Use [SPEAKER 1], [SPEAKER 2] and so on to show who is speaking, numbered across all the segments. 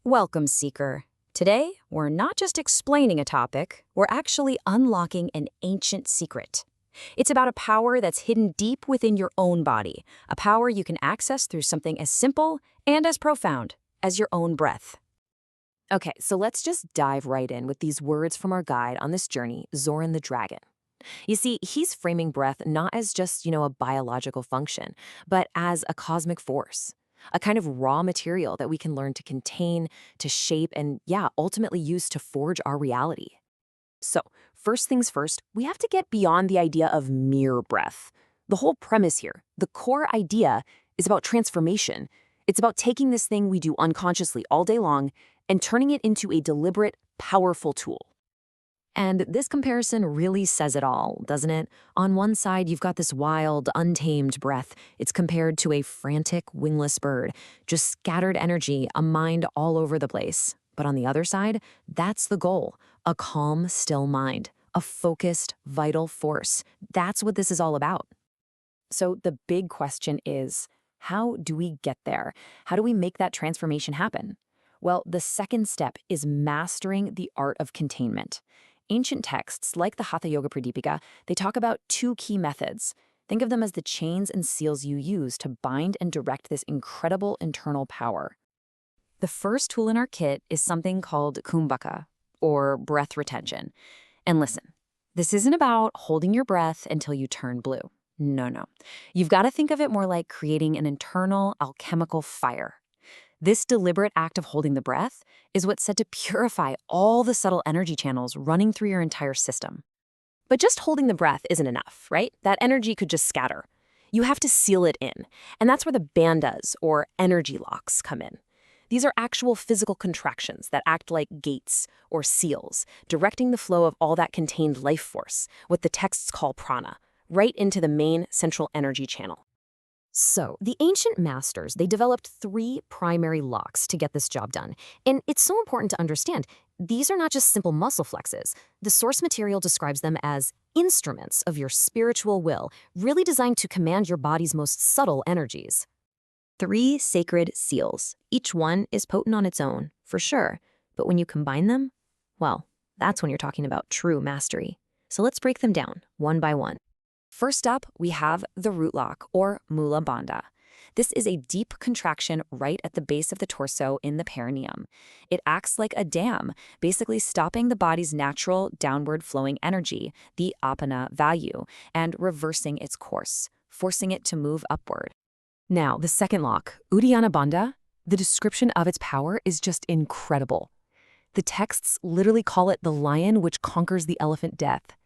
[SPEAKER 1] Welcome, Seeker. Today, we're not just explaining a topic, we're actually unlocking an ancient secret. It's about a power that's hidden deep within your own body, a power you can access through something as simple and as profound as your own breath.
[SPEAKER 2] Okay, so let's just dive right in with these words from our guide on this journey, Zoran the Dragon. You see, he's framing breath not as just, a biological function, but as a cosmic force, a kind of raw material that we can learn to contain, to shape, and ultimately use to forge our reality. So, first things first, we have to get beyond the idea of mere breath. The whole premise here, the core idea, is about transformation. It's about taking this thing we do unconsciously all day long and turning it into a deliberate, powerful tool. And this comparison really says it all, doesn't it? On one side, you've got this wild, untamed breath. It's compared to a frantic, wingless bird, just scattered energy, a mind all over the place. But on the other side, that's the goal, a calm, still mind, a focused, vital force. That's what this is all about. So the big question is, how do we get there? How do we make that transformation happen? Well, the second step is mastering the art of containment. Ancient texts, like the Hatha Yoga Pradipika, they talk about two key methods. Think of them as the chains and seals you use to bind and direct this incredible internal power. The first tool in our kit is something called kumbhaka, or breath retention. And listen, this isn't about holding your breath until you turn blue. No. You've got to think of it more like creating an internal alchemical fire. This deliberate act of holding the breath is what's said to purify all the subtle energy channels running through your entire system. But just holding the breath isn't enough, right? That energy could just scatter. You have to seal it in. And that's where the bandhas, or energy locks, come in. These are actual physical contractions that act like gates or seals, directing the flow of all that contained life force, what the texts call prana, right into the main central energy channel. So, the ancient masters, they developed three primary locks to get this job done. And it's so important to understand, these are not just simple muscle flexes. The source material describes them as instruments of your spiritual will, really designed to command your body's most subtle energies. Three sacred seals. Each one is potent on its own, for sure. But when you combine them, well, that's when you're talking about true mastery. So let's break them down, one by one. First up, we have the root lock, or Mula Bandha. This is a deep contraction right at the base of the torso in the perineum. It acts like a dam, basically stopping the body's natural downward flowing energy, the apana value, and reversing its course, forcing it to move upward. Now, the second lock, Uddiyana Bandha, the description of its power is just incredible. The texts literally call it the lion which conquers the elephant death.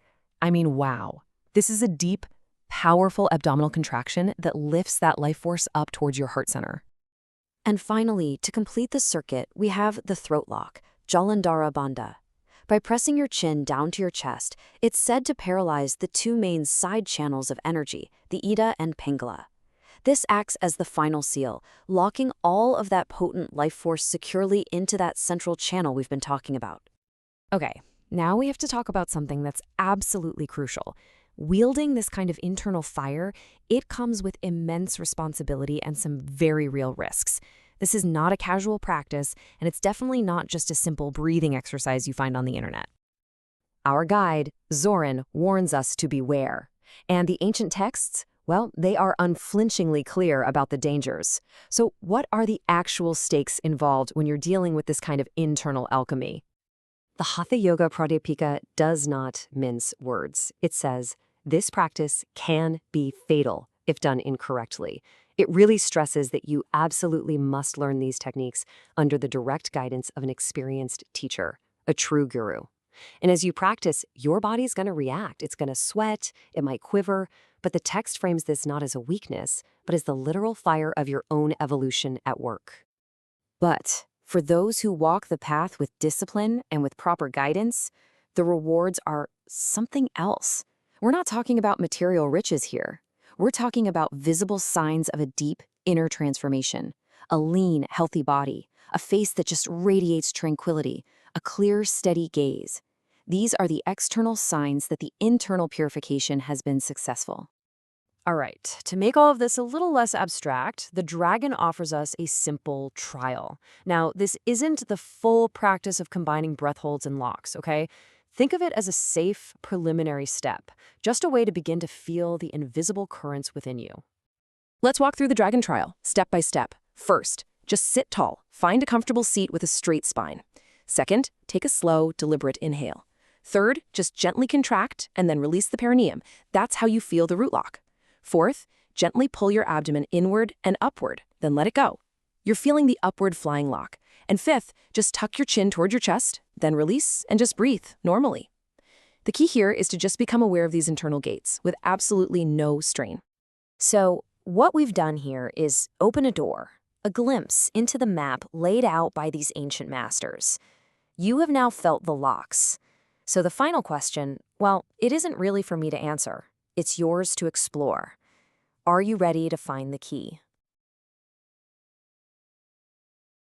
[SPEAKER 2] I mean, wow. This is a deep, powerful abdominal contraction that lifts that life force up towards your heart center. And finally, to complete the circuit, we have the throat lock, Jalandhara Bandha. By pressing your chin down to your chest, it's said to paralyze the two main side channels of energy, the Ida and Pingala. This acts as the final seal, locking all of that potent life force securely into that central channel we've been talking about. Okay, now we have to talk about something that's absolutely crucial. Wielding this kind of internal fire, it comes with immense responsibility and some very real risks. This is not a casual practice, and it's definitely not just a simple breathing exercise you find on the internet. Our guide, Zoran, warns us to beware. And the ancient texts, well, they are unflinchingly clear about the dangers. So what are the actual stakes involved when you're dealing with this kind of internal alchemy? The Hatha Yoga Pradipika does not mince words. It says, this practice can be fatal if done incorrectly. It really stresses that you absolutely must learn these techniques under the direct guidance of an experienced teacher, a true guru. And as you practice, your body's going to react. It's going to sweat, it might quiver, but the text frames this not as a weakness, but as the literal fire of your own evolution at work. But for those who walk the path with discipline and with proper guidance, the rewards are something else. We're not talking about material riches here. We're talking about visible signs of a deep inner transformation, a lean, healthy body, a face that just radiates tranquility, a clear, steady gaze. These are the external signs that the internal purification has been successful. All right, to make all of this a little less abstract, the dragon offers us a simple trial. Now, this isn't the full practice of combining breath holds and locks, okay? Think of it as a safe preliminary step, just a way to begin to feel the invisible currents within you.
[SPEAKER 3] Let's walk through the dragon trial, step by step. First, just sit tall. Find a comfortable seat with a straight spine. Second, take a slow, deliberate inhale. Third, just gently contract and then release the perineum. That's how you feel the root lock. Fourth, gently pull your abdomen inward and upward, then let it go. You're feeling the upward flying lock. And fifth, just tuck your chin toward your chest, then release and just breathe normally. The key here is to just become aware of these internal gates with absolutely no strain.
[SPEAKER 1] So, what we've done here is open a door, a glimpse into the map laid out by these ancient masters. You have now felt the locks. So the final question, well, it isn't really for me to answer. It's yours to explore. Are you ready to find the key?